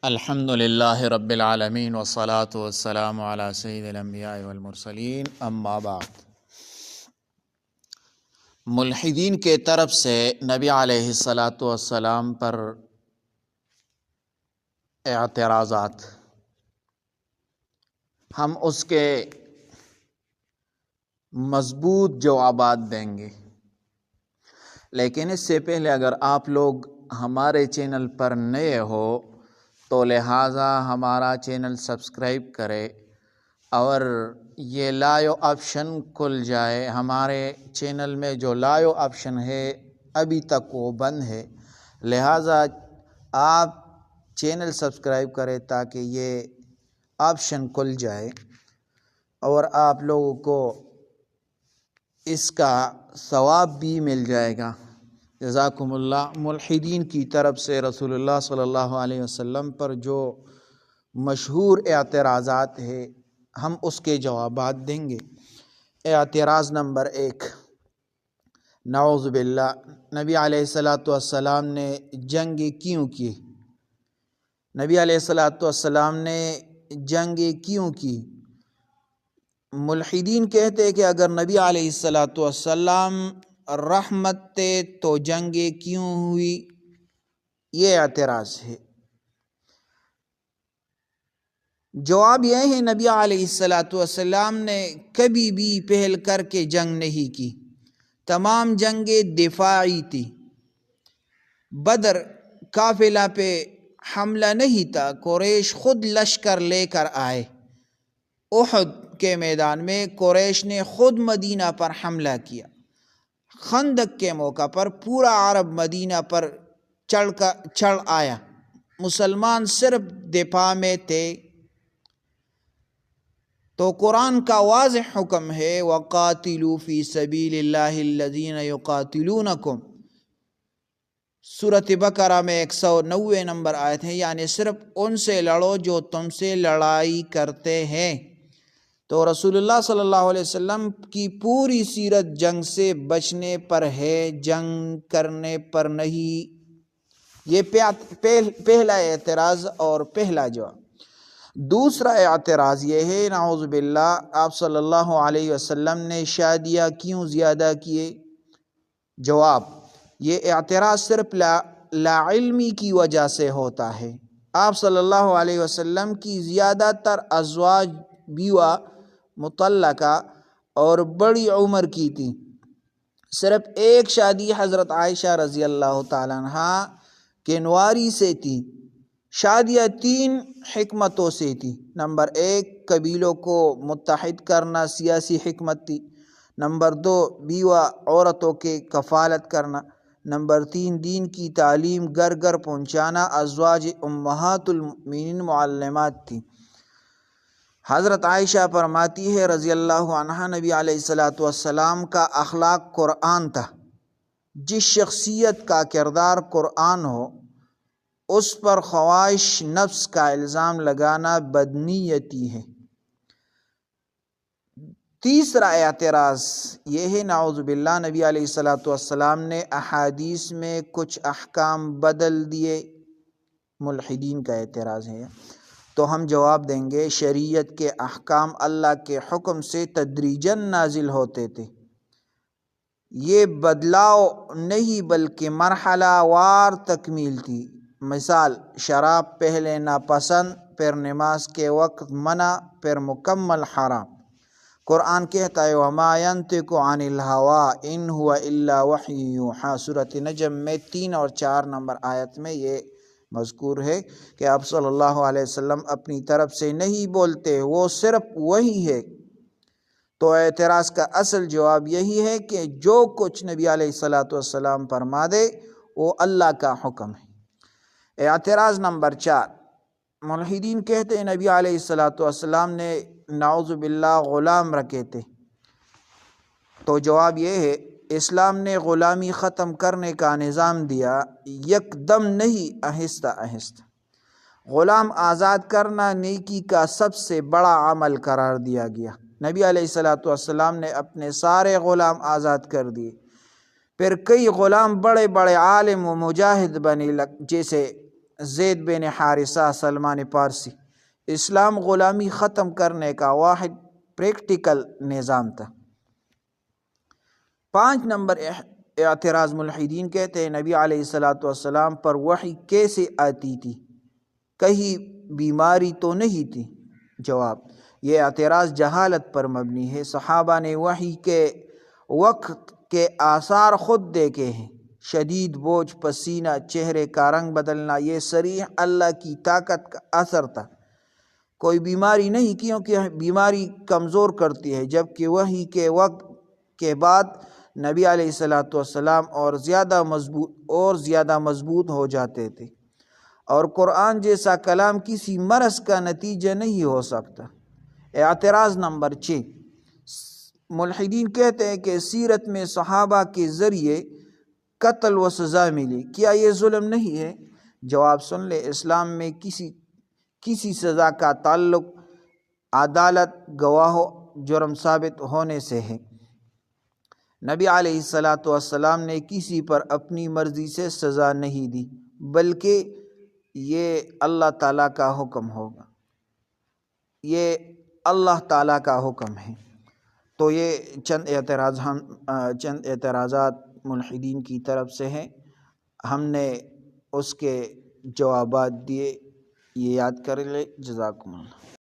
الحمد للہ رب العالمین والصلاة والسلام علی سید الانبیاء والمرسلین اما بعد۔ ملحدین کے طرف سے نبی علیہ السلام پر اعتراضات، ہم اس کے مضبوط جوابات دیں گے، لیکن اس سے پہلے اگر آپ لوگ ہمارے چینل پر نئے ہو تو لہٰذا ہمارا چینل سبسکرائب کرے اور یہ لائیو آپشن کھل جائے۔ ہمارے چینل میں جو لائیو آپشن ہے ابھی تک وہ بند ہے، لہٰذا آپ چینل سبسکرائب کریں تاکہ یہ آپشن کھل جائے اور آپ لوگوں کو اس کا ثواب بھی مل جائے گا۔ جزاکم اللہ۔ ملحدین کی طرف سے رسول اللہ صلی اللہ علیہ وسلم پر جو مشہور اعتراضات ہیں ہم اس کے جوابات دیں گے۔ اعتراض نمبر 1، نعوذ باللہ، نبی علیہ السلام نے جنگیں کیوں کی؟ نبی علیہ السلام نے جنگیں کیوں کی؟ ملحدین کہتے کہ اگر نبی علیہ السلام رحمت تھے تو جنگیں کیوں ہوئی؟ یہ اعتراض ہے۔ جواب یہ ہے نبی علیہ السلام نے کبھی بھی پہل کر کے جنگ نہیں کی، تمام جنگیں دفاعی تھی۔ بدر قافلہ پہ حملہ نہیں تھا، قریش خود لشکر لے کر آئے۔ احد کے میدان میں قریش نے خود مدینہ پر حملہ کیا۔ خندق کے موقع پر پورا عرب مدینہ پر چڑھ آیا، مسلمان صرف دفاع میں تھے۔ تو قرآن کا واضح حکم ہے وَقَاتِلُوا فِي سَبِيلِ اللَّهِ الَّذِينَ يُقَاتِلُونَكُمْ، سورۃ بقرہ میں 190 نمبر آیت ہے، یعنی صرف ان سے لڑو جو تم سے لڑائی کرتے ہیں۔ تو رسول اللہ صلی اللہ علیہ وسلم کی پوری سیرت جنگ سے بچنے پر ہے، جنگ کرنے پر نہیں۔ یہ پہلا اعتراض اور پہلا جواب۔ دوسرا اعتراض یہ ہے، نعوذ باللہ، آپ صلی اللہ علیہ وسلم نے شادیاں کیوں زیادہ کیے؟ جواب، یہ اعتراض صرف لا علمی کی وجہ سے ہوتا ہے۔ آپ صلی اللہ علیہ وسلم کی زیادہ تر ازواج بیوہ مطلقہ اور بڑی عمر کی تھی، صرف ایک شادی حضرت عائشہ رضی اللہ تعالیٰ عنہ کنواری سے تھی۔ شادیاں 3 حکمتوں سے تھی۔ نمبر 1، قبیلوں کو متحد کرنا، سیاسی حکمت تھی۔ نمبر 2، بیوہ عورتوں کے کفالت کرنا۔ نمبر 3، دین کی تعلیم گھر گھر پہنچانا۔ ازواج امہات المؤمنین معلمات تھی۔ حضرت عائشہ فرماتی ہے رضی اللہ عنہ، نبی علیہ السلام کا اخلاق قرآن تھا۔ جس شخصیت کا کردار قرآن ہو اس پر خواہش نفس کا الزام لگانا بدنیتی ہے۔ تیسرا اعتراض یہ ہے، نعوذ باللہ، نبی علیہ السلام نے احادیث میں کچھ احکام بدل دیے۔ ملحدین کا اعتراض ہے، تو ہم جواب دیں گے، شریعت کے احکام اللہ کے حکم سے تدریجاً نازل ہوتے تھے۔ یہ بدلاؤ نہیں بلکہ مرحلہ وار تکمیل تھی۔ مثال، شراب پہلے ناپسند، پھر نماز کے وقت منع، پھر مکمل حرام۔ قرآن کہتا ہے وَمَا يَنطِقُ عَنِ الْهَوَىٰ إِنْ هُوَ إِلَّا وَحْيٌ يُوحَىٰ، سورۃ نجم میں 3 اور 4 نمبر آیت میں یہ مذکور ہے کہ آپ صلی اللہ علیہ وسلم اپنی طرف سے نہیں بولتے، وہ صرف وحی ہے۔ تو اعتراض کا اصل جواب یہی ہے کہ جو کچھ نبی علیہ السلام فرما دے وہ اللہ کا حکم ہے۔ اعتراض نمبر 4، ملحدین کہتے ہیں نبی علیہ السلام نے نعوذ باللہ غلام رکھے تھے۔ تو جواب یہ ہے، اسلام نے غلامی ختم کرنے کا نظام دیا، یک دم نہیں، آہستہ آہستہ۔ غلام آزاد کرنا نیکی کا سب سے بڑا عمل قرار دیا گیا۔ نبی علیہ السلام نے اپنے سارے غلام آزاد کر دیے۔ پھر کئی غلام بڑے بڑے عالم و مجاہد بنے، جیسے زید بن حارثہ سلمان پارسی۔ اسلام غلامی ختم کرنے کا واحد پریکٹیکل نظام تھا۔ 5 نمبر اعتراض، ملحدین کہتے ہیں نبی علیہ السلام پر وحی کیسے آتی تھی؟ کہیں بیماری تو نہیں تھی؟ جواب، یہ اعتراض جہالت پر مبنی ہے۔ صحابہ نے وحی کے وقت کے آثار خود دیکھے ہیں۔ شدید بوجھ، پسینہ، چہرے کا رنگ بدلنا، یہ صریح اللہ کی طاقت کا اثر تھا، کوئی بیماری نہیں، کیونکہ بیماری کمزور کرتی ہے، جبکہ وحی کے وقت کے بعد نبی علیہ السلام اور زیادہ مضبوط ہو جاتے تھے، اور قرآن جیسا کلام کسی مرض کا نتیجہ نہیں ہو سکتا۔ اعتراض نمبر 6، ملحدین کہتے ہیں کہ سیرت میں صحابہ کے ذریعے قتل و سزا ملی، کیا یہ ظلم نہیں ہے؟ جواب سن لے، اسلام میں کسی سزا کا تعلق عدالت گواہوں جرم ثابت ہونے سے ہے۔ نبی علیہ السلام نے کسی پر اپنی مرضی سے سزا نہیں دی، بلکہ یہ اللہ تعالیٰ کا حکم ہوگا، یہ اللہ تعالیٰ کا حکم ہے۔ تو یہ چند اعتراضات ملحدین کی طرف سے ہیں، ہم نے اس کے جوابات دیے، یہ یاد کر لیں۔ جزاکم اللہ۔